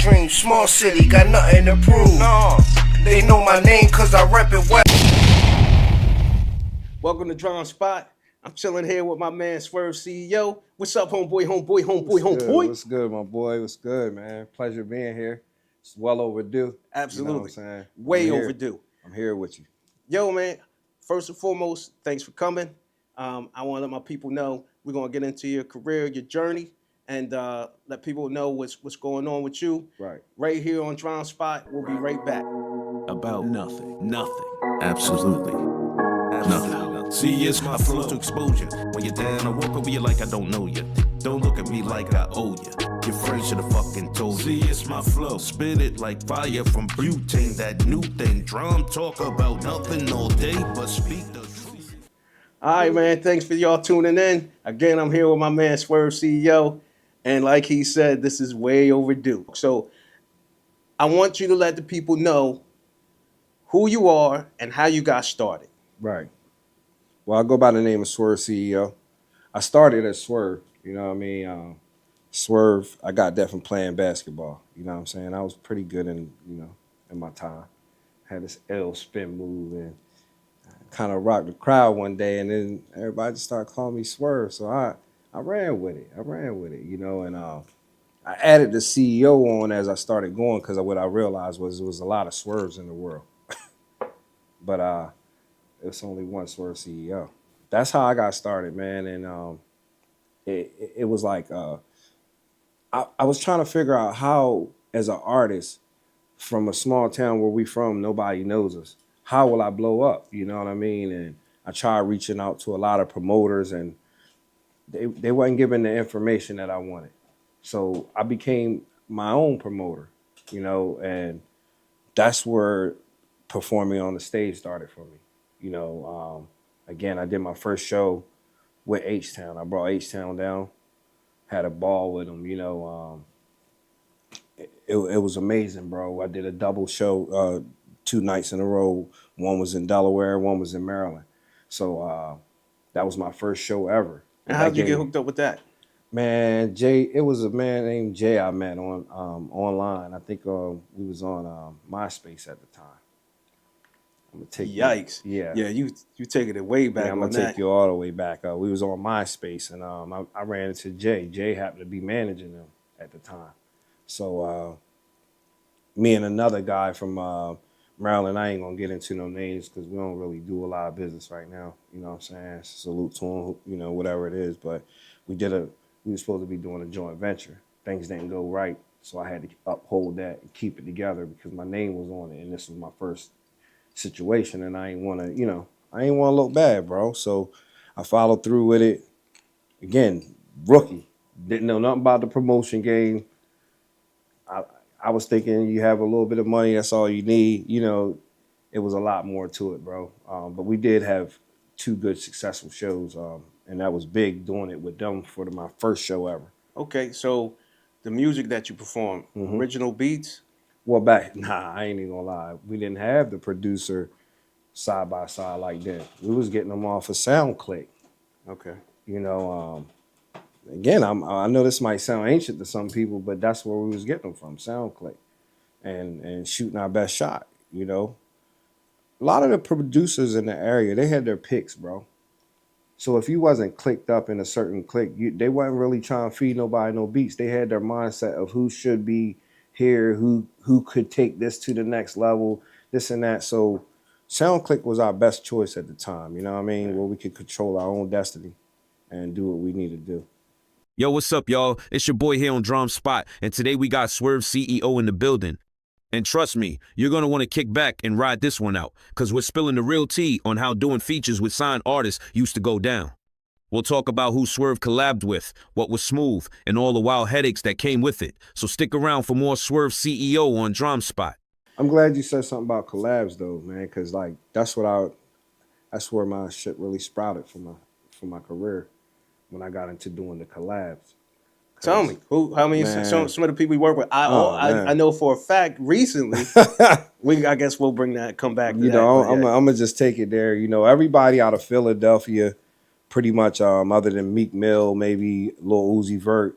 dream. Small city, got nothing to prove. Nah, they know my name cause I rep it well. Welcome to Dram Spot. I'm chilling here with my man Swirv CEO. What's up, homeboy? What's good, my boy? What's good, man? Pleasure being here. It's well overdue. Absolutely. You know what I'm saying? Way overdue. I'm here with you. Yo, man, first and foremost, thanks for coming. I want to let my people know we're going to get into your career, your journey, and let people know what's going on with you. Right here on Dram Spot. We'll be right back. About nothing. Absolutely nothing. See, it's my flow to exposure. When you're down, I walk over you like I don't know you. Don't look at me like I owe you. Your friend should have fucking told you. See, it's my flow. Spit it like fire from butane. That new thing. Drum talk about nothing all day, but speak the truth. All right, man. Thanks for y'all tuning in. Again, I'm here with my man Swirv CEO. And like he said, this is way overdue. So I want you to let the people know who you are and how you got started. Right. Well, I go by the name of Swirv CEO. I started as Swirv, you know what I mean? Swirv, I got that from playing basketball, you know what I'm saying? I was pretty good in my time. Had this L spin move and kind of rocked the crowd one day, and then everybody just started calling me Swirv. So I ran with it. You know, and I added the CEO on as I started going because what I realized was there was a lot of Swirvs in the world. But it's only one Swirv CEO. That's how I got started, man. And it was like I was trying to figure out how, as an artist from a small town where we from, nobody knows us. How will I blow up? You know what I mean? And I tried reaching out to a lot of promoters, and they wasn't giving the information that I wanted. So I became my own promoter, you know, and that's where performing on the stage started for me. You know, again, I did my first show with H-Town. I brought H-Town down, had a ball with them, you know. It was amazing, bro. I did a double show 2 nights in a row. One was in Delaware, one was in Maryland. So that was my first show ever. And how did you get hooked up with that? Man, Jay, it was a man named Jay I met on online. I think we was on MySpace at the time. I'm gonna take Yikes! Yeah, you taking it way back. Yeah, I'm gonna take you all the way back. We was on MySpace, and I ran into Jay. Jay happened to be managing them at the time. So me and another guy from Maryland, I ain't gonna get into no names because we don't really do a lot of business right now. You know what I'm saying? Salute to him, you know, whatever it is. But we were supposed to be doing a joint venture. Things didn't go right, so I had to uphold that and keep it together because my name was on it, and this was my first situation, and I ain't want to look bad, bro. So I followed through with it. Again, rookie, didn't know nothing about the promotion game. I was thinking you have a little bit of money, that's all you need. You know, it was a lot more to it, bro. But we did have 2 good, successful shows, and that was big doing it with them for my first show ever. Okay, so the music that you perform, original beats? Well, I ain't even gonna lie. We didn't have the producer side by side like that. We was getting them off of SoundClick. Okay. You know, again, I know this might sound ancient to some people, but that's where we was getting them from, SoundClick, and shooting our best shot. You know, a lot of the producers in the area, they had their picks, bro. So if you wasn't clicked up in a certain click, they wasn't really trying to feed nobody no beats. They had their mindset of who should be here, who could take this to the next level, this and that. So SoundClick was our best choice at the time, you know what I mean? Where we could control our own destiny and do what we need to do. Yo, what's up, y'all? It's your boy here on Dram Spot, and today we got Swirv CEO in the building. And trust me, you're going to want to kick back and ride this one out, because we're spilling the real tea on how doing features with signed artists used to go down. We'll talk about who Swirv collabed with, what was smooth, and all the wild headaches that came with it. So stick around for more Swirv CEO on Dram Spot. I'm glad you said something about collabs though, man, because like that's where my shit really sprouted for my career when I got into doing the collabs. Tell me, some of the people we work with. I know for a fact recently. I guess we'll come back to that. I'm gonna just take it there. You know, everybody out of Philadelphia, pretty much, other than Meek Mill, maybe Lil Uzi Vert,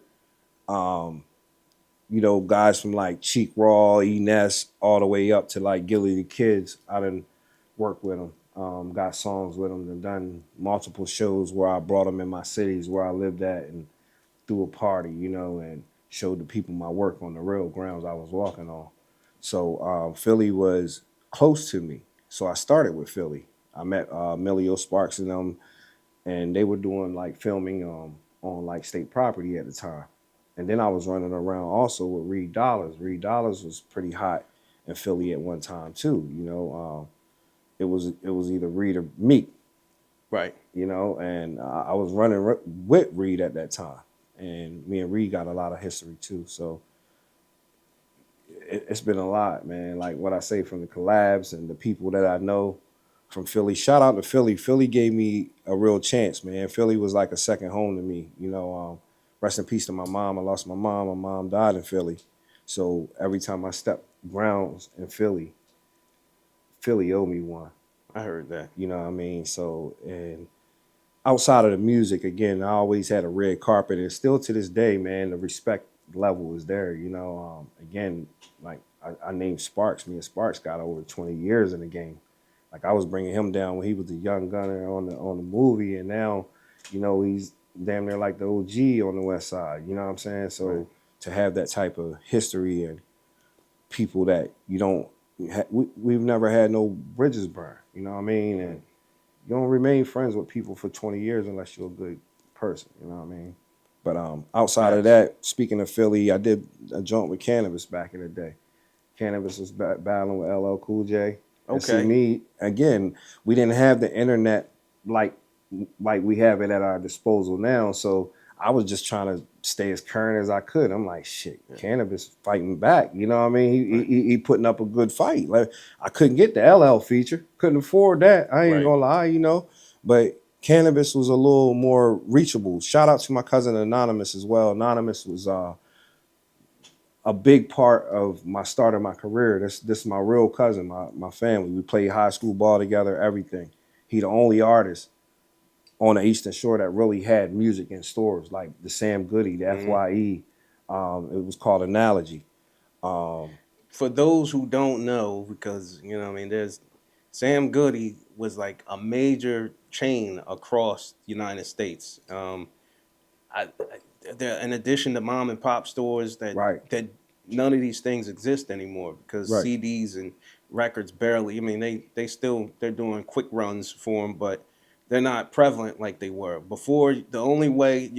you know, guys from like Cheek Raw, Ness, all the way up to like Gilly the Kids. I done worked with them, got songs with them, and done multiple shows where I brought them in my cities where I lived at and threw a party, you know, and showed the people my work on the real grounds I was walking on. So Philly was close to me. So I started with Philly. I met Emilio Sparks and them, and they were doing like filming on like state property at the time. And then I was running around also with Reed Dollars. Reed Dollars was pretty hot in Philly at one time too. You know, it was either Reed or Meek, Right. you know, and I was running with Reed at that time, and me and Reed got a lot of history too. So it's been a lot, man. Like what I say, from the collabs and the people that I know from Philly. Shout out to Philly. Philly gave me a real chance, man. Philly was like a second home to me. You know, rest in peace to my mom. I lost my mom. My mom died in Philly. So every time I step grounds in Philly, Philly owed me one. I heard that. You know what I mean? So, and outside of the music, again, I always had a red carpet, and still to this day, man, the respect level is there. You know, again, like I named Sparks. Me and Sparks got over 20 years in the game. Like I was bringing him down when he was the young gunner on the movie, and now, you know, he's damn near like the OG on the West Side. You know what I'm saying? So Right. to have that type of history and people that you don't, we've never had no bridges burned. You know what I mean? And you don't remain friends with people for 20 years unless you're a good person. You know what I mean? But outside of that, speaking of Philly, I did a joint with Cannabis back in the day. Cannabis was battling with LL Cool J. And see, Okay. me, again, we didn't have the internet like we have it at our disposal now. So I was just trying to stay as current as I could. I'm like, shit, Cannabis fighting back. You know what I mean? He putting up a good fight. Like I couldn't get the LL feature, couldn't afford that. I ain't Right. gonna lie, you know. But Cannabis was a little more reachable. Shout out to my cousin Anonymous as well. Anonymous was a big part of my start of my career. This is my real cousin, my family. We played high school ball together, everything. He the only artist on the Eastern Shore that really had music in stores, like the Sam Goody, the FYE. It was called Analogy. For those who don't know, because you know, I mean, there's Sam Goody was like a major chain across the United States. There, in addition to mom and pop stores, Right. that none of these things exist anymore because Right. CDs and records barely. I mean, they're doing quick runs for them, but they're not prevalent like they were before. The only way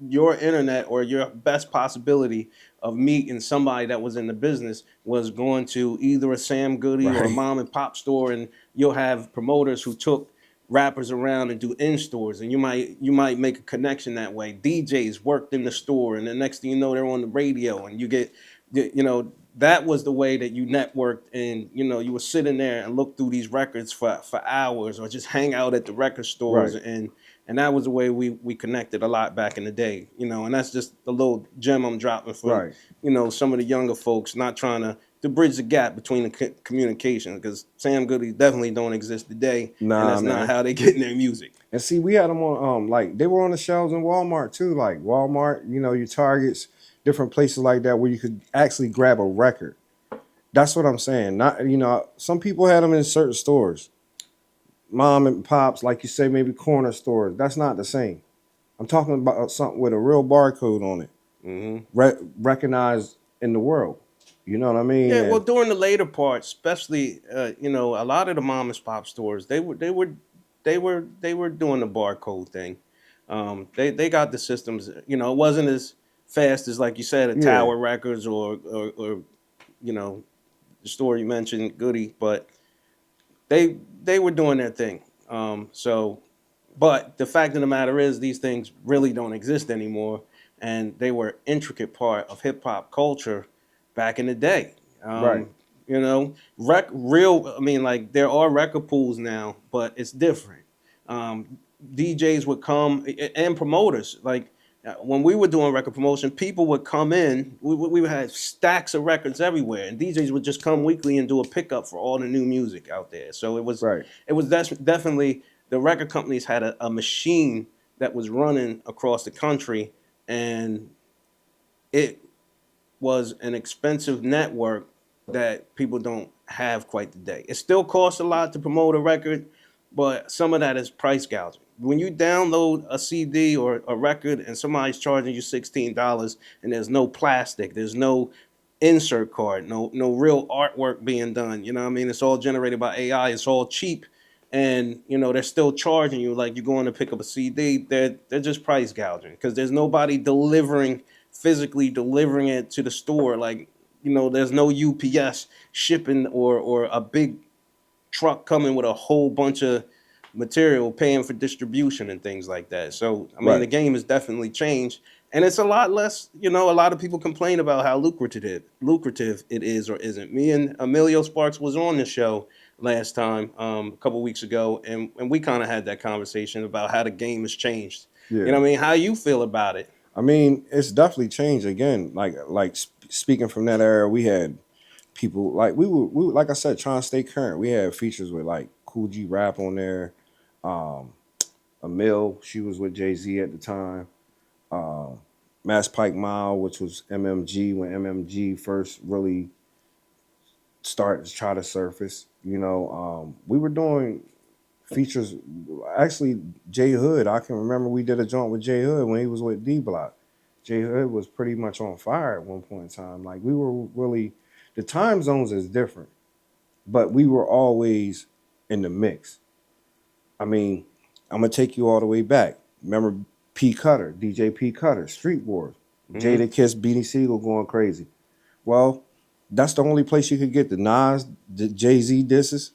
your internet or your best possibility of meeting somebody that was in the business was going to either a Sam Goody or a Right. mom and pop store, and you'll have promoters who took rappers around and do in stores, and you might make a connection that way. DJs worked in the store, and the next thing you know, they're on the radio, and you get, you know, that was the way that you networked, and you know, you would sit in there and look through these records for hours, or just hang out at the record stores, Right. and that was the way we connected a lot back in the day, you know, and that's just the little gem I'm dropping for, Right. you know, some of the younger folks not trying to bridge the gap between the communication, because Sam Goody definitely don't exist today, and Nah, that's not man. how they getting their music. And see, we had them on like they were on the shelves in Walmart too, like Walmart, you know, your Targets, different places like that where you could actually grab a record. That's what I'm saying. Not, you know, some people had them in certain stores, mom and pops, like you say, maybe corner stores. That's not the same. I'm talking about something with a real barcode on it, recognized in the world. You know what I mean? Yeah, well, And during the later part, especially, you know, a lot of the mom and pop stores, they were doing the barcode thing. They got the systems. You know, it wasn't as fast as, like you said, a yeah, Tower Records or you know, the store you mentioned, Goody, but they were doing their thing. So, but the fact of the matter is, these things really don't exist anymore, and they were intricate part of hip hop culture back in the day. right, You know, real. I mean, like there are record pools now, but it's different. DJs would come and promoters. Like when we were doing record promotion, people would come in. We had stacks of records everywhere, and DJs would just come weekly and do a pickup for all the new music out there. So right, it was definitely, the record companies had a machine that was running across the country, and it was an expensive network that people don't have quite today. It still costs a lot to promote a record, but some of that is price gouging. When you download a CD or a record and somebody's charging you $16 and there's no plastic, there's no insert card, no real artwork being done. You know what I mean? It's all generated by AI. It's all cheap, and they're still charging you like you're going to pick up a CD. They're just price gouging because there's nobody physically delivering it to the store. Like there's no UPS shipping or a big truck coming with a whole bunch of material paying for distribution and things like that. So I mean the Right. game has definitely changed, and it's a lot less. A lot of people complain about how lucrative it is or isn't. Me and Emilio Sparks was on the show last time, a couple weeks ago, and we kind of had that conversation about how the game has changed. Yeah. You know what I mean? How you feel about it? I mean, it's definitely changed again. Speaking from that era, we had people like we were like I said, trying to stay current. We had features with like Cool G Rap on there, um, Emil, she was with Jay-Z at the time, Mass Pike Mile, which was MMG when MMG first really started to try to surface. We were doing features. Actually, J Hood, I can remember we did a joint with J Hood when he was with D Block. J Hood was pretty much on fire at one point in time. Like we were really, the time zones is different, but we were always in the mix. I mean, I'm gonna take you all the way back. Remember P Cutter, DJ P Cutter, Street Wars, Jada Kiss, Beanie Siegel going crazy. Well, that's the only place you could get the Nas, the Jay-Z disses.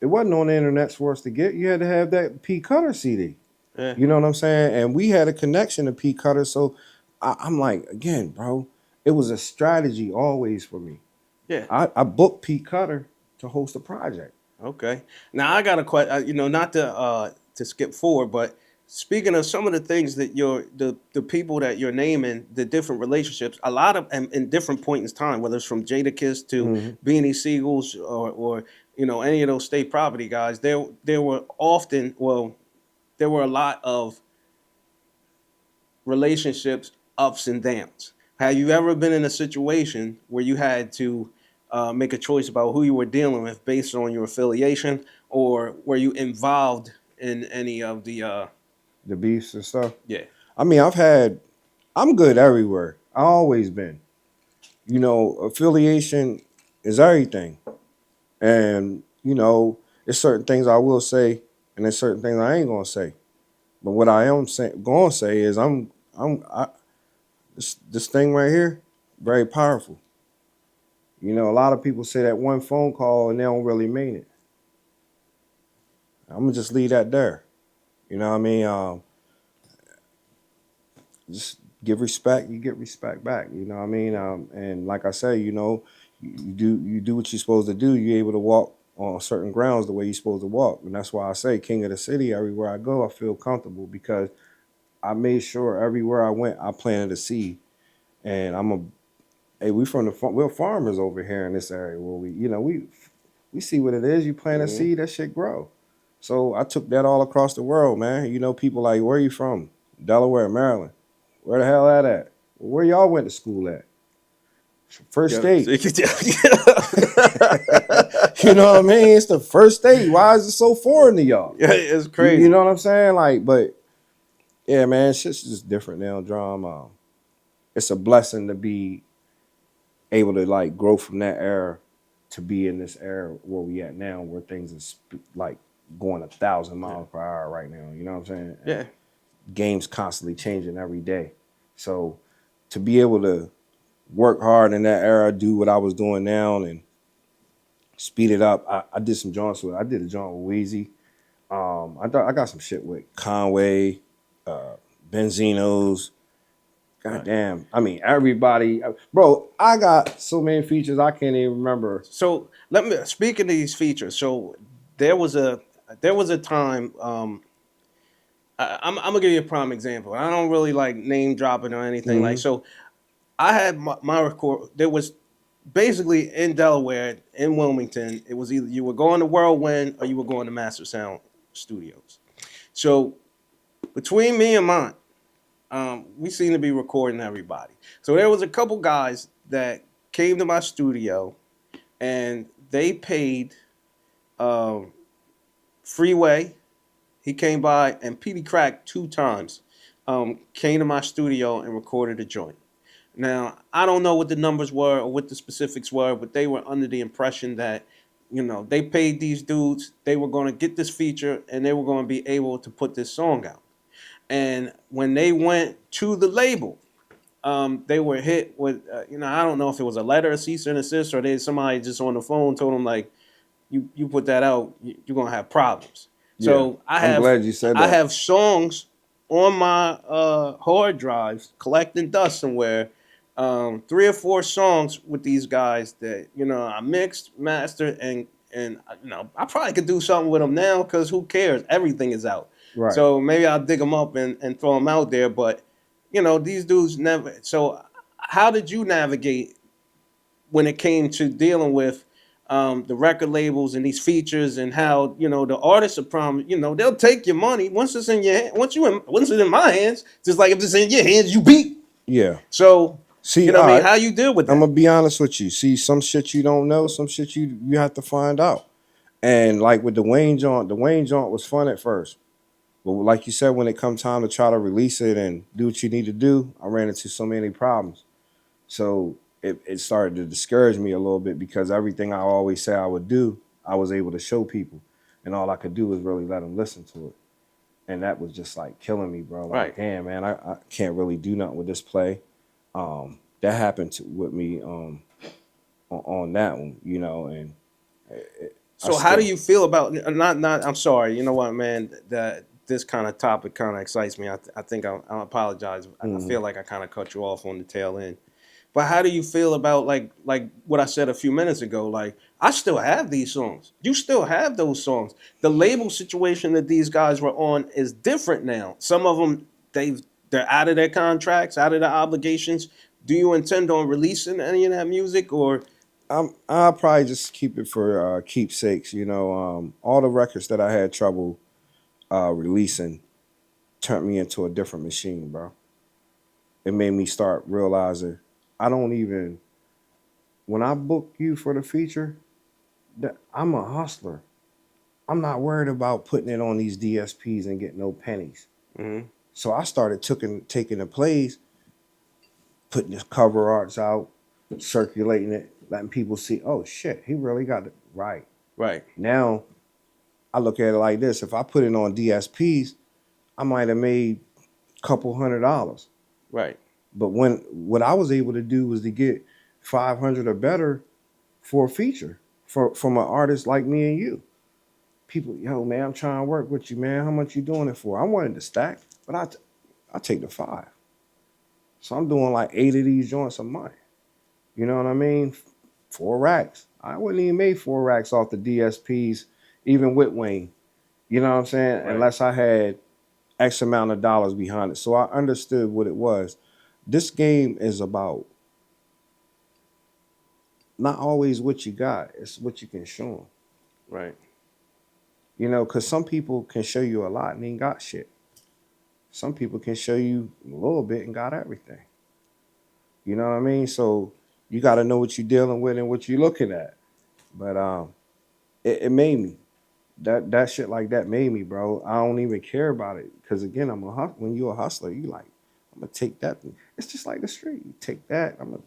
It wasn't on the internet for us to get. You had to have that P Cutter CD. Yeah. You know what I'm saying? And we had a connection to P Cutter. So I'm like, again, bro, it was a strategy always for me. Yeah. I booked P Cutter to host a project. Okay. Now I got a question. Not to skip forward, but speaking of some of the things that the people that you're naming, the different relationships, a lot of in different points in time, whether it's from Jadakiss to Beanie Siegels or any of those state property guys, there were a lot of relationships ups and downs. Have you ever been in a situation where you had to make a choice about who you were dealing with based on your affiliation, or were you involved in any of the The beefs and stuff. yeah? I mean, I'm good everywhere. I always been. Affiliation is everything. And, there's certain things I will say and there's certain things I ain't gonna say. But what I am gonna say is this thing right here, very powerful. A lot of people say that one phone call and they don't really mean it. I'm gonna just leave that there. You know what I mean? Just give respect, you get respect back. You know what I mean? And like I say, you do what you're supposed to do. You're able to walk on certain grounds the way you're supposed to walk. And that's why I say king of the city. Everywhere I go, I feel comfortable because I made sure everywhere I went, I planted a seed. And hey, we're farmers over here in this area where we see what it is. You plant a seed, that shit grow. So I took that all across the world, man. People like, where are you from? Delaware, Maryland. Where the hell at? Well, where y'all went to school at? First state. You know what I mean? It's the first state. Why is it so foreign to y'all? Yeah, it's crazy. You know what I'm saying? But yeah, man, shit's just different now, Dram. It's a blessing to be able to grow from that era to be in this era where we at now, where things is going 1,000 miles per hour right now. You know what I'm saying? Yeah. Games constantly changing every day. So to be able to work hard in that era, do what I was doing now and speed it up. I did some joints I did a joint with Weezy. I got some shit with Conway, Benzinos. Goddamn. I mean, everybody. Bro, I got so many features I can't even remember. So speak of these features. So there was a time. I'm gonna give you a prime example. I don't really like name dropping or anything so. I had my record. There was basically in Delaware, in Wilmington. It was either you were going to Whirlwind or you were going to Master Sound Studios. So between me and Mont, we seem to be recording everybody. So there was a couple guys that came to my studio, and they paid Freeway. He came by, and Petey Crack 2 times came to my studio and recorded a joint. Now, I don't know what the numbers were or what the specifics were, but they were under the impression that, they paid these dudes, they were going to get this feature, and they were going to be able to put this song out. And when they went to the label, they were hit with, I don't know if it was a letter, a cease and desist, or somebody just on the phone told them, like, you put that out, you're going to have problems. So I'm glad you said that. I have songs on my hard drives collecting dust somewhere, 3 or 4 songs with these guys that I mixed, mastered, and I probably could do something with them now because who cares? Everything is out. Right. So maybe I'll dig them up and throw them out there. But these dudes never. So how did you navigate when it came to dealing with the record labels and these features, and how the artists are they'll take your money once it's in your hand. Once it's in my hands, just like if it's in your hands, you beat. Yeah. So see, what I mean, how you deal with that? I'm gonna be honest with you. See, some shit you don't know, some shit you have to find out. And like with the Wayne joint was fun at first, but like you said, when it come time to try to release it and do what you need to do, I ran into so many problems. So it started to discourage me a little bit because everything I always say I would do, I was able to show people, and all I could do was really let them listen to it. And that was just like killing me, bro. Like, Right. damn, man, I can't really do nothing with this play. That happened with me on that one, and So how do you feel about not? I'm sorry. You know what, man? That this kind of topic kind of excites me. I think I apologize. I feel like I kind of cut you off on the tail end. But how do you feel about like what I said a few minutes ago? Like, I still have these songs. You still have those songs. The label situation that these guys were on is different now. Some of them they're out of their contracts, out of their obligations. Do you intend on releasing any of that music, or? I'll probably just keep it for keepsakes. All the records that I had trouble releasing turned me into a different machine, bro. It made me start realizing when I book you for the feature, that I'm a hustler. I'm not worried about putting it on these DSPs and getting no pennies. Mm-hmm. So I started taking the plays, putting the cover arts out, circulating it, letting people see, oh shit, he really got it right. Right. Now, I look at it like this. If I put it on DSPs, I might have made a couple $100. Right. But what I was able to do was to get 500 or better for a feature from an artist like me and you. People, yo, man, I'm trying to work with you, man. How much you doing it for? I wanted to stack, but I take the 5. So I'm doing like 8 of these joints a month. You know what I mean? 4 racks. I wouldn't even make 4 racks off the DSPs, even with Wayne. You know what I'm saying? Right. Unless I had X amount of dollars behind it. So I understood what it was. This game is about not always what you got. It's what you can show them. Right. Because some people can show you a lot and ain't got shit. Some people can show you a little bit and got everything. You know what I mean? So you got to know what you're dealing with and what you're looking at. But it made me. That shit like that made me, bro. I don't even care about it. Because, again, when you're a hustler, you like, I'm going to take that. It's just like the street. You take that. I'm going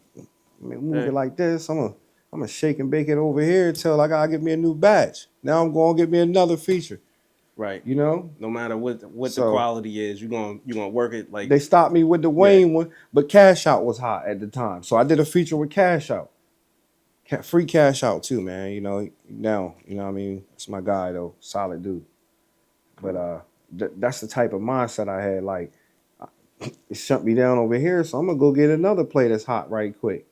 to move it like this. I'm going to shake and bake it over here until I got to get me a new batch. Now I'm going to get me another feature. Right. No matter what the quality is, you're gonna work it like. They stopped me with the Wayne one, but Cash Out was hot at the time, so I did a feature with Cash Out, free Cash Out too, man. Now what I mean, that's my guy though, solid dude. But that's the type of mindset I had. Like, it shut me down over here, so I'm gonna go get another play that's hot right quick.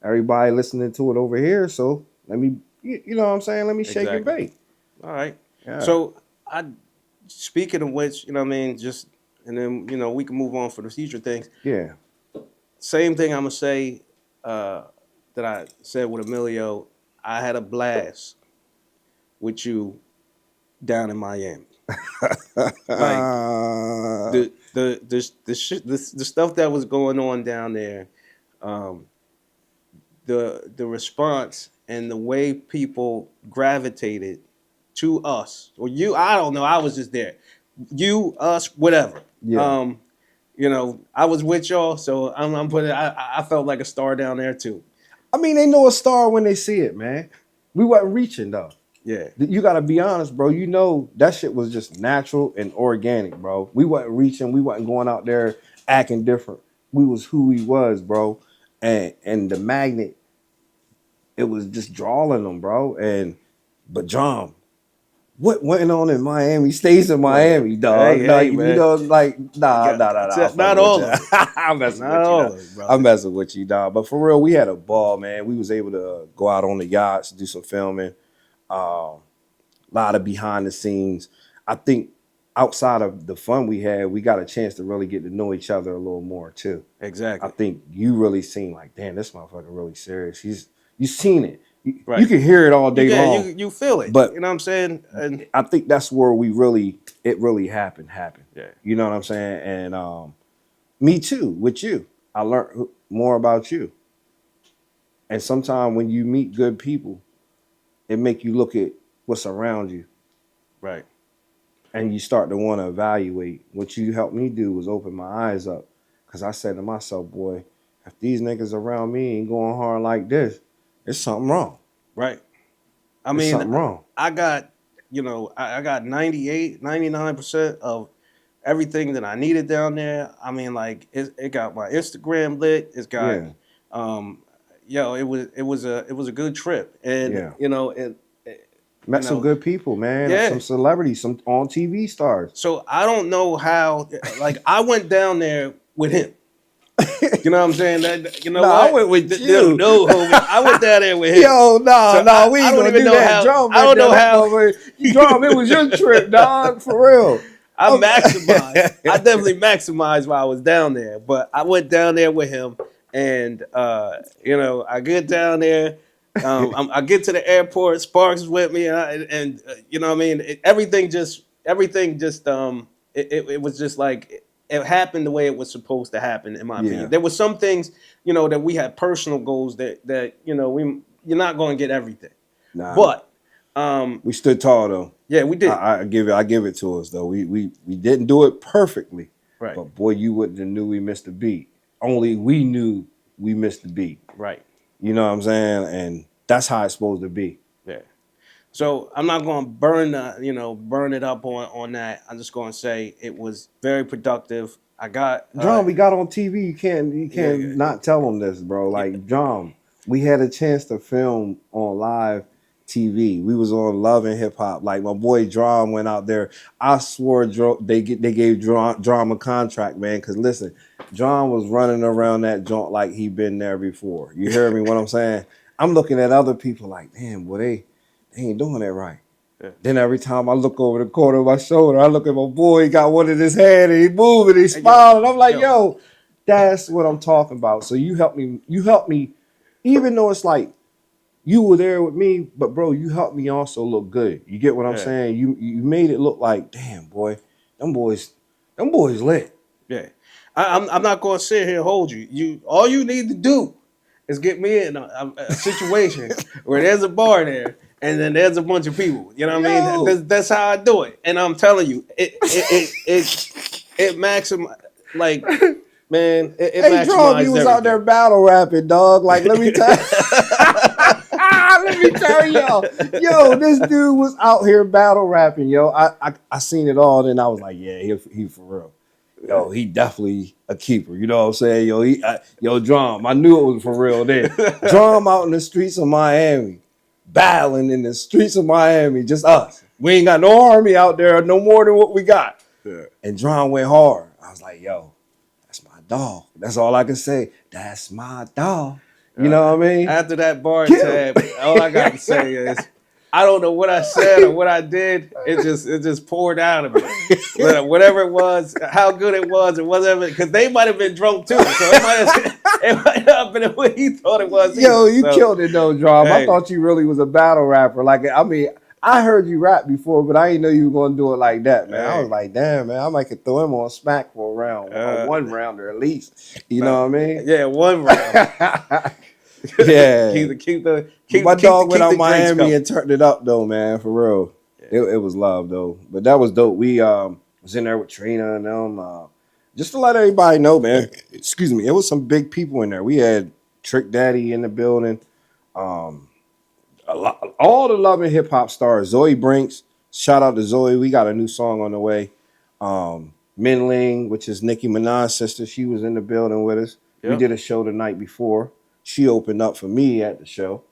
Everybody listening to it over here, so let me, you know what I'm saying? Let me shake and bake. All right. Yeah. So speaking of which, you know what I mean, just, and then, we can move on for the future things. Yeah. Same thing I'm going to say that I said with Emilio. I had a blast with you down in Miami. Like the stuff that was going on down there, um, the response and the way people gravitated to us or you. I don't know. I was just there. You, us, whatever. Yeah. You know, I was with y'all, so I'm putting. I felt like a star down there too. I mean, they know a star when they see it, man. We wasn't reaching though. Yeah, You got to be honest, bro. You know that shit was just natural and organic, bro. We wasn't reaching. We wasn't going out there acting different. We was who we was, bro. And the magnet, it was just drawing them, bro. But Dram, what went on in Miami stays in Miami, dog. Hey, Like, man. you know, like nah. Not all of it. I'm messing Not with you, all dog. of it, bro. I'm messing with you, dog. But for real, we had a ball, man. We was able to go out on the yachts, do some filming. A lot of behind the scenes. I think outside of the fun we had, we got a chance to really get to know each other a little more too. Exactly. I think you really seen like, damn, this motherfucker really serious. You seen it. Right. You can hear it all day long. You feel it. But you know what I'm saying? And I think that's where it really happened. yeah, You know what I'm saying? And me too, with you. I learned more about you. And sometimes when you meet good people, it make you look at what's around you. right. And you start to want to evaluate. What you helped me do was open my eyes up. Because I said to myself, boy, if these niggas around me ain't going hard like this, there's something wrong. Right. I There's mean, something wrong. I got, I got 98, 99% of everything that I needed down there. I mean, like it got my Instagram lit. It's got, Yeah. it was a good trip, and Yeah. Met some know, good people, man. yeah. Some celebrities, some on TV stars. So I don't know how. Like I went down there with him. You know what I'm saying? Nah, what? I went with you. No, homie. I went down there with him. Yo, no, we I ain't don't gonna even do know that. how. Drum I don't know how. Drum, it was your trip, dog. For real. I maximized. I definitely maximized while I was down there. But I went down there with him, and I get down there. I get to the airport. Sparks is with me, and you know what I mean. Everything just. It was just like it happened the way it was supposed to happen, in my opinion. There were some things, that we had personal goals that you're not going to get everything. Nah, but we stood tall though. Yeah, we did. I give it to us though. We didn't do it perfectly, Right. But boy, you wouldn't have knew we missed the beat. Only we knew we missed the beat. Right. You know what I'm saying? And that's how it's supposed to be. Yeah. So I'm not going to burn it up on that. I'm just going to say it was very productive. I got Drum, we got on TV. You can't not tell them this, bro. Like Drum, we had a chance to film on live TV. We was on Love and Hip Hop. Like my boy Drum went out there. I swore they gave Drum a contract, man. Because listen, Drum was running around that joint like he been there before. You hear me? What I'm saying? I'm looking at other people like, damn, boy, they ain't doing that right. Yeah. Then every time I look over the corner of my shoulder, I look at my boy, he got one in his hand and he moving, he smiling. I'm like, yo, that's what I'm talking about. So you helped me, even though it's like you were there with me, but bro, you helped me also look good. You get what I'm saying? You made it look like, damn, boy, them boys lit. Yeah. I'm not gonna sit here and hold you. All you need to do is get me in a situation where there's a bar there. And then there's a bunch of people. You know what I mean? That's how I do it. And I'm telling you, it maximizes, like, man, it hey, maximizes Drum, you was out there battle rapping, dog. Like, let me tell y'all. Yo, this dude was out here battle rapping, yo. I seen it all, and I was like, yeah, he for real. Yo, he definitely a keeper. You know what I'm saying? Yo, Drum, I knew it was for real then. Drum out in the streets of Miami. Battling in the streets of Miami, just us. We ain't got no army out there, no more than what we got. Yeah. And Drum went hard. I was like, yo, that's my dog. That's all I can say. That's my dog. You know what I mean? After that bar tab, all I got to say is, I don't know what I said or what I did. It just poured out of me. Whatever it was, how good it was, whatever. Because they might have been drunk too, so it might not have been what he thought it was. Yo, you killed it though, Drum. Hey. I thought you really was a battle rapper. Like, I mean, I heard you rap before, but I didn't know you were gonna do it like that, man. I Hey. was like, damn, man, I might could throw him on smack for a round, a one rounder at least. You know what I mean? Yeah, 1 round. Yeah. My dog went out Miami and turned it up though, man, for real. Yeah. It was love though, but that was dope. We was in there with Trina and them, just to let everybody know, man. Excuse me, it was some big people in there. We had Trick Daddy in the building, all the love and hip hop stars. Zoe Brinks, shout out to Zoe. We got a new song on the way. Min Ling, which is Nicki Minaj's sister, she was in the building with us. Yep. We did a show the night before. She opened up for me at the show.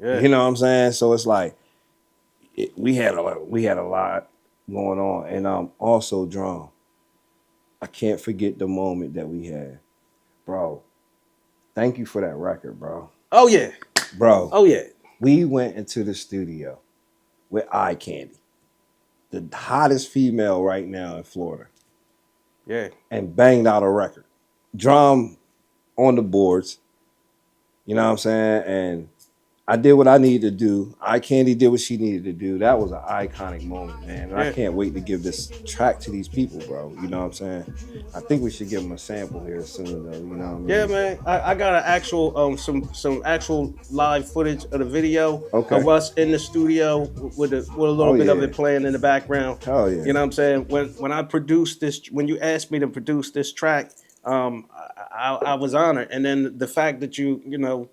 Yeah. You know what I'm saying? So it's like we had a lot going on, and also Dram. I can't forget the moment that we had, bro. Thank you for that record, bro. Oh yeah, bro. oh yeah. We went into the studio with Eye Candy, the hottest female right now in Florida. Yeah. And banged out a record. Drum on the boards. You know what I'm saying? And I did what I needed to do. Eye Candy did what she needed to do. That was an iconic moment, man. And I can't wait to give this track to these people, bro. You know what I'm saying? I think we should give them a sample here soon, though. You know what I mean? Yeah, man. I got an actual some actual live footage of the video Okay. of us in the studio with a little bit of it playing in the background. Hell yeah. You know what I'm saying? When I produced this, when you asked me to produce this track, I was honored. And then the fact that you know,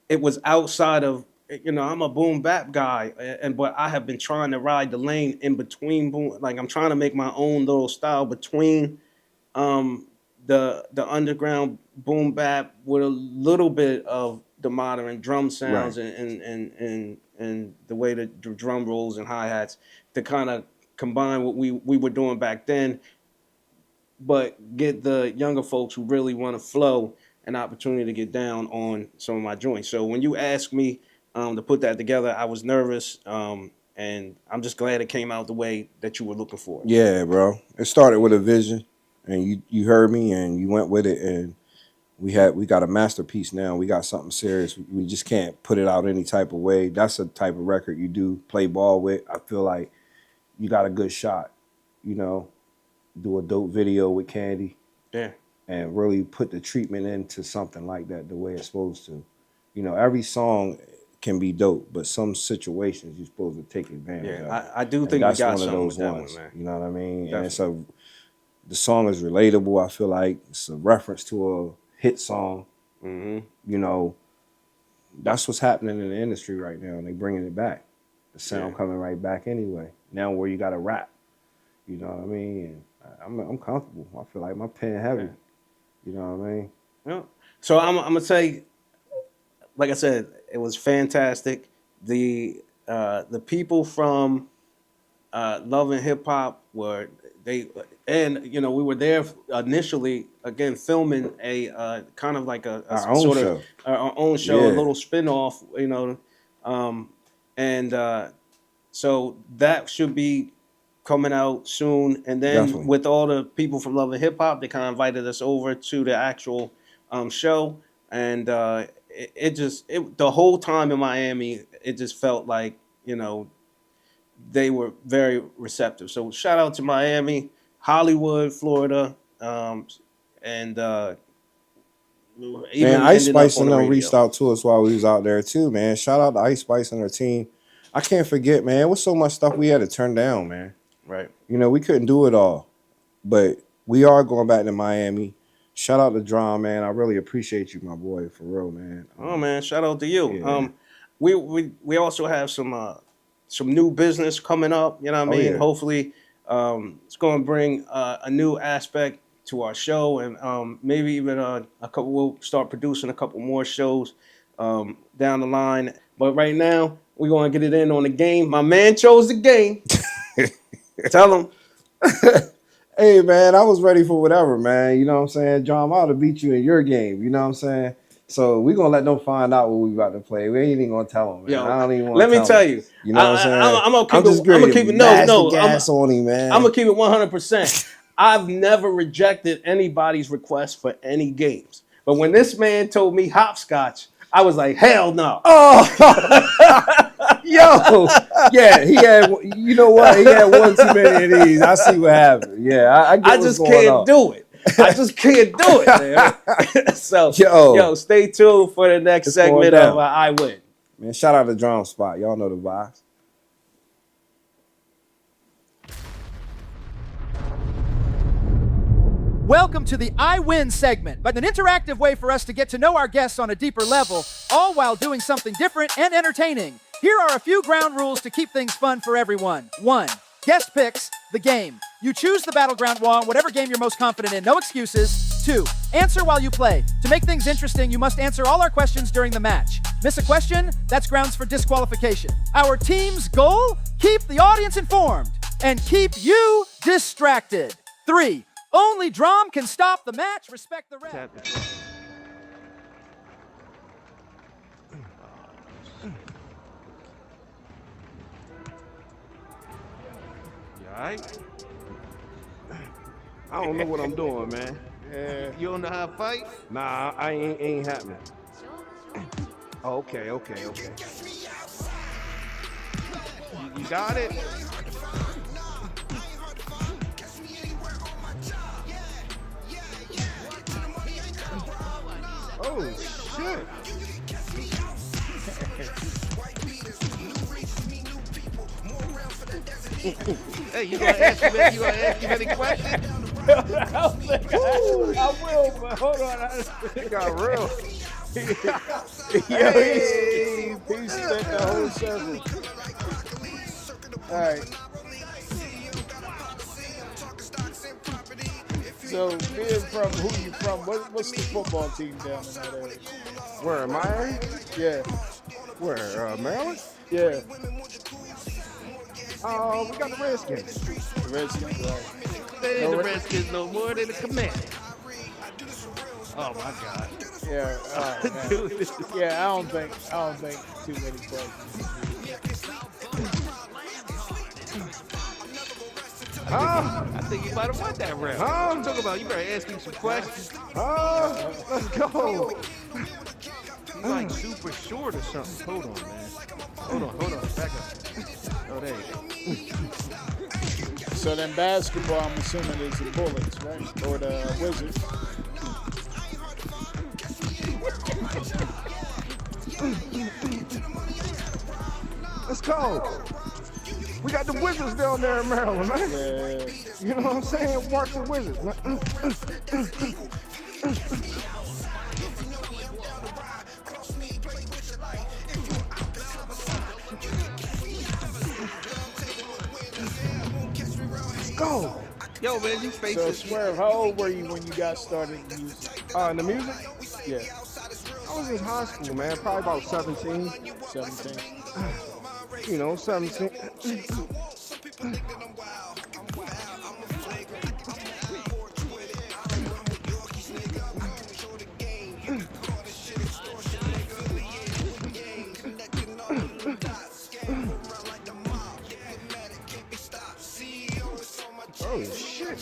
it was outside of, you know, I'm a boom bap guy, but I have been trying to ride the lane in between boom. Like I'm trying to make my own little style between the underground boom bap with a little bit of the modern drum sounds, right, and the way the drum rolls and hi-hats to kind of combine what we were doing back then, but get the younger folks who really want to flow an opportunity to get down on some of my joints. So when you asked me to put that together, I was nervous, and I'm just glad it came out the way that you were looking for. Yeah, bro. It started with a vision, and you heard me, and you went with it, and we got a masterpiece now. We got something serious. We just can't put it out any type of way. That's a type of record you do play ball with. I feel like you got a good shot, you know, do a dope video with Candy. Yeah. And really put the treatment into something like that the way it's supposed to. You know, every song can be dope, but some situations you're supposed to take advantage of. I do think we got something with that one, man. You know what I mean? Definitely. And so the song is relatable. I feel like it's a reference to a hit song. Mm-hmm. You know, that's what's happening in the industry right now, and they bringing it back. The sound coming right back anyway. Now where you got to rap. You know what I mean? And I'm comfortable. I feel like my pen heavy. Yeah. You know what I mean? Yeah. So I'm gonna say, like I said, it was fantastic. The people from Love and Hip Hop and you know, we were there initially again filming a kind of like our own show, a little spin-off, you know, so that should be coming out soon. And then with all the people from Love and Hip Hop, they kind of invited us over to the actual show, and the whole time in Miami, it just felt like, you know, they were very receptive. So shout out to Miami, Hollywood, Florida, and even Ice Spice and them reached out to us while we was out there too, man. Shout out to Ice Spice and her team. I can't forget, man. It was so much stuff we had to turn down, man. Right. You know, we couldn't do it all, but we are going back to Miami. Shout out to Dram, man. I really appreciate you, my boy, for real, man. Oh man, shout out to you. Yeah. We also have some new business coming up. You know what I mean? Yeah. Hopefully, it's going to bring a new aspect to our show, and maybe even a couple. We'll start producing a couple more shows down the line. But right now, we're going to get it in on the game. My man chose the game. Tell him. Hey, man, I was ready for whatever, man. You know what I'm saying? John, I ought to beat you in your game. You know what I'm saying? So we're going to let them find out what we about to play. We ain't even going to tell them, man. Yo, I don't even want to let me tell you. You know what I'm saying? I'm going to keep it. No. Gas on him, man. I'm going to keep it 100%. I've never rejected anybody's request for any games. But when this man told me hopscotch, I was like, hell no. Oh. Yo, yeah, he had. You know what? He had one too many of these. I see what happened. Yeah, I get I what's just going can't on. do it. I just can't do it, man. So, yo, stay tuned for the next segment of I Win. Man, shout out to Dram Spot. Y'all know the vibes. Welcome to the I Win segment, but an interactive way for us to get to know our guests on a deeper level, all while doing something different and entertaining. Here are a few ground rules to keep things fun for everyone. 1. Guest picks, the game. You choose the battleground wall, whatever game you're most confident in, no excuses. 2. Answer while you play. To make things interesting, you must answer all our questions during the match. Miss a question? That's grounds for disqualification. Our team's goal? Keep the audience informed and keep you distracted. 3. Only Dram can stop the match. Respect the ref. You alright? I don't know what I'm doing, man. You don't know how to fight? Nah, I ain't happening. Oh, okay. You got it? Oh, shit. Hey, you gonna ask him any questions? I will, but hold on. It got real. Hey, he spent the whole circle. All right. So, being from who you from, what's the football team down in that area? Where am I? Yeah, Where, Maryland? yeah. We got the Redskins. The Redskins, right? They ain't the Redskins no more, they the Commanders. Oh my God. Yeah, Dude. yeah. I don't think too many questions. I think you might have won that round. I'm talking about you better ask me some questions. Let's go. He's like super short or something. Hold on, man. Hold on. Back up. Oh, there you go. So then basketball, I'm assuming is the Bullets, right? Or the Wizards. Let's go. We got the Wizards down there in Maryland, man. Yeah. You know what I'm saying? Watch the Wizards, man. Let's go. Yo, man, you face So it. Swirv, how old were you when you got started in music? In the music? Yeah, I was in high school, man. Probably about 17. 17. You know, 17. Oh, shit.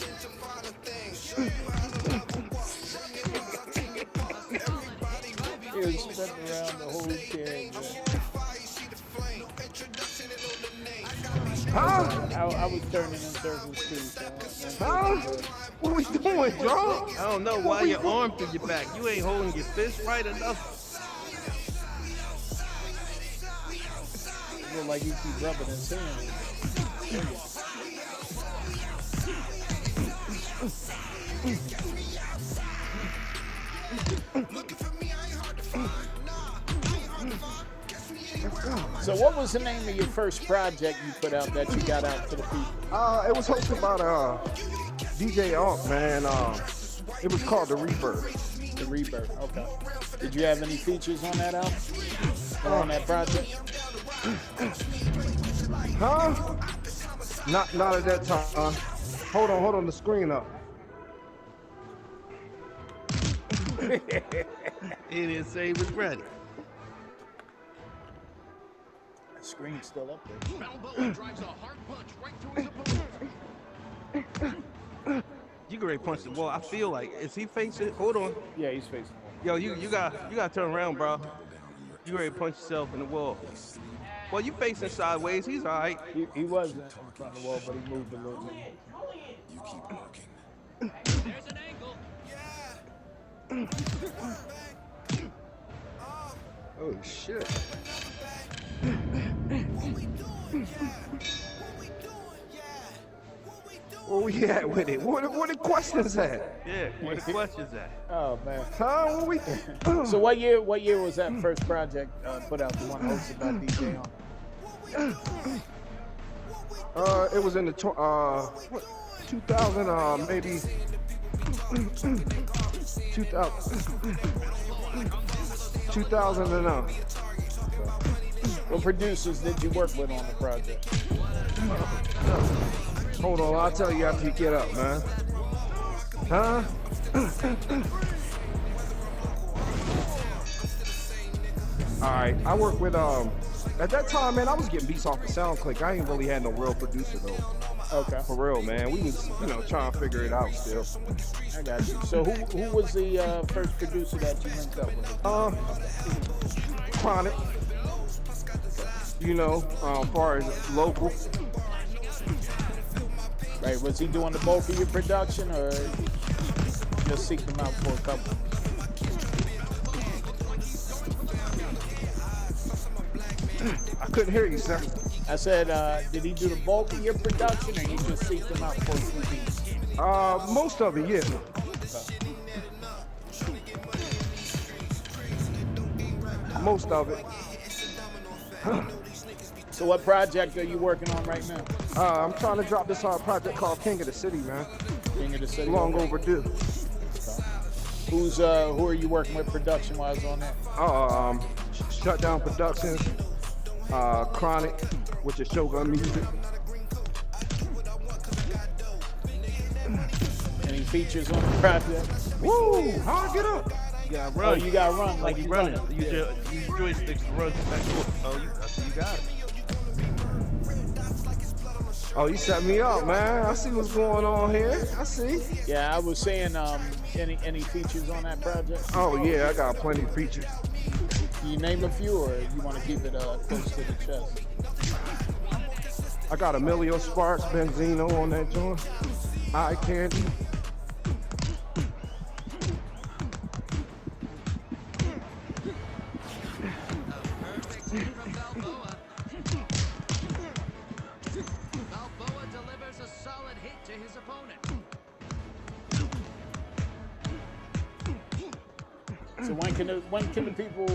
He was spinning around the whole kid. I was turning in circles too. So What we doing, John? I don't know why your arm through your back. You ain't holding your fist right enough. it looked like he keep rubbing his hand. So what was the name of your first project you put out that you got out to the people? It was hosted by DJ Unk, man. It was called The Rebirth. The Rebirth, okay. Did you have any features on that album? Or on that project? Huh? Not at that time. Hold on, the screen up. He didn't say he was ready. The screen's still up there. You can ready punch the wall. I feel like, is he facing? Hold on. Yeah, he's facing it. Yo, you got to turn around, bro. You ready to punch yourself in the wall. Well, you facing sideways. He's all right. He wasn't in front of the wall, but he moved a little bit. You keep walking. There's an angle. Oh shit. Where we at with it? Where the questions at? Yeah, where the questions at? Oh man. Huh? Where we? So what year was that first project put out, the one hosted by DJ on? It was in the 2000, maybe 2000 and What producers did you work with on the project? Hold on, I'll tell you after you get up, man. Huh? All right, I work with at that time, man, I was getting beats off the SoundClick. I ain't really had no real producer though. Okay. For real, man. We was, trying to figure it out still. I got you. So who was the first producer that you linked up with? Chronic. As far as local. Right, was he doing the bulk of your production or just seek them out for a couple? I couldn't hear you, sir. I said, did he do the bulk of your production or you just seek them out for a few beats? Most of it, yeah. Most of it. So what project are you working on right now? I'm trying to drop this project called King of the City, man. King of the City. Long overdue. Who are you working with production-wise on that? Shutdown Productions, Chronic, which is Shogun Music. Any features on the project? Woo! How I get up? You got run. Oh, you got run like you running. running. Use joysticks to run back and forth. Oh, you got it. Oh, you set me up, man. I see what's going on here. I see. Yeah, I was saying, any features on that project? Oh yeah, I got plenty of features. Can you name a few, or you want to keep it close to the chest? I got Emilio Sparks, Benzino on that joint. Eye Candy. Balboa delivers a solid hit to his opponent. So when can the people,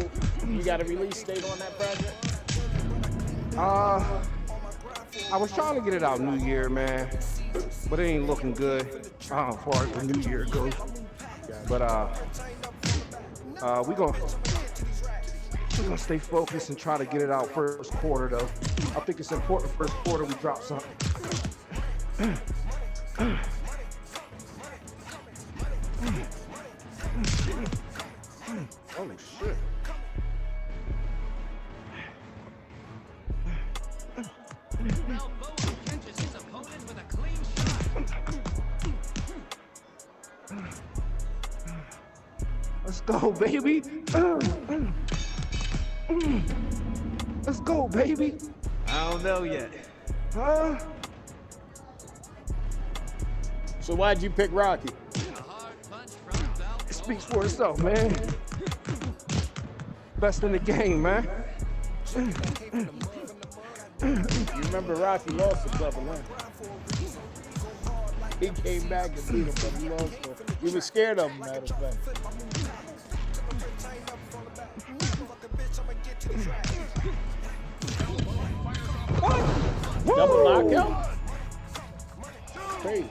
you got a release date on that project? I was trying to get it out New Year, man, but it ain't looking good as far as the New Year goes. But we're gonna stay focused and try to get it out first quarter though. I think it's important first quarter we drop something. Oh shit. Balboa catches his opponent with a clean shot. Let's go, baby. Let's go, baby. I don't know yet. Huh? So why'd you pick Rocky? A hard punch from Balboa. It speaks for itself, man. Best in the game, man. You remember Rocky lost to Clubber Lang. He came back and beat him, but he lost him. He was scared of him, matter of fact. Double knockout? Crazy.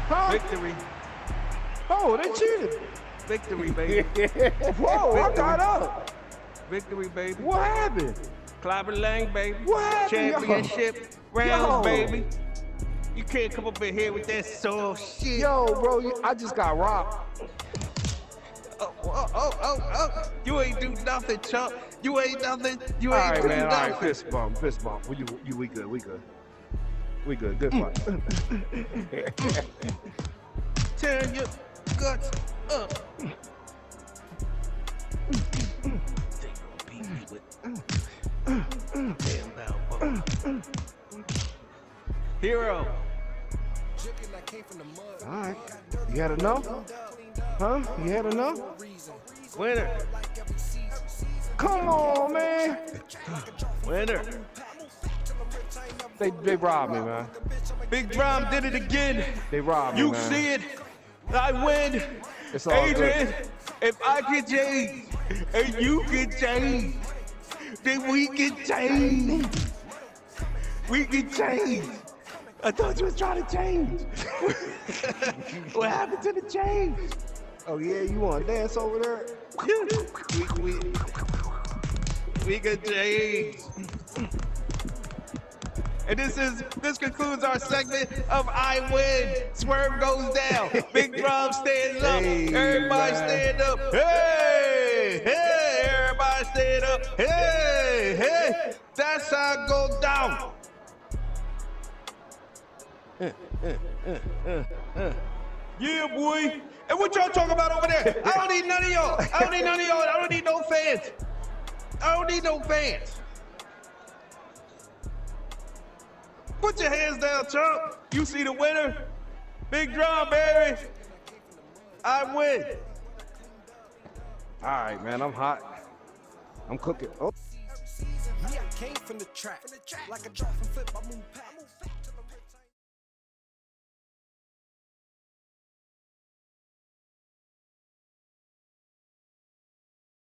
Huh? Victory. Oh, they cheated. Victory, baby. Whoa, I got up. Victory, baby. What happened? Clobber Lang, baby. What happened, Championship yo? rounds, baby. You can't come up in here with that soft shit. Yo, bro, I just got robbed. Oh. You ain't do nothing, Chuck. You ain't nothing. You All ain't right, do man. All nothing. right, fist bump. We good. We good. Good fight. Tearing your guts up. They gon' beat me with damn Balboa. Hero. All right. You had enough? Huh? You had enough? Winner. Come on, man. Winner. They robbed me, man. Big Dram did it again. They robbed me, man. You see it. I win. It's all Adrian, good. If I can change and you can change, then we can change. We can change. I thought you was trying to change. What happened to the change? Oh yeah, you want to dance over there? We can change. And this concludes our segment of I Win. Swerve goes down. Big Drum stands up. Hey, everybody stand up. Hey, hey, everybody stand up. Hey, hey. That's how it goes down. Yeah, boy. And what y'all talking about over there? I don't need none of y'all. I don't need none of y'all. I don't need no fans. I don't need no fans. Put your hands down, chump. You see the winner? Big Drum, baby. I win. All right, man. I'm hot. I'm cooking. Oh. Yeah, I came from the trap. Like a drop from flip, I move past.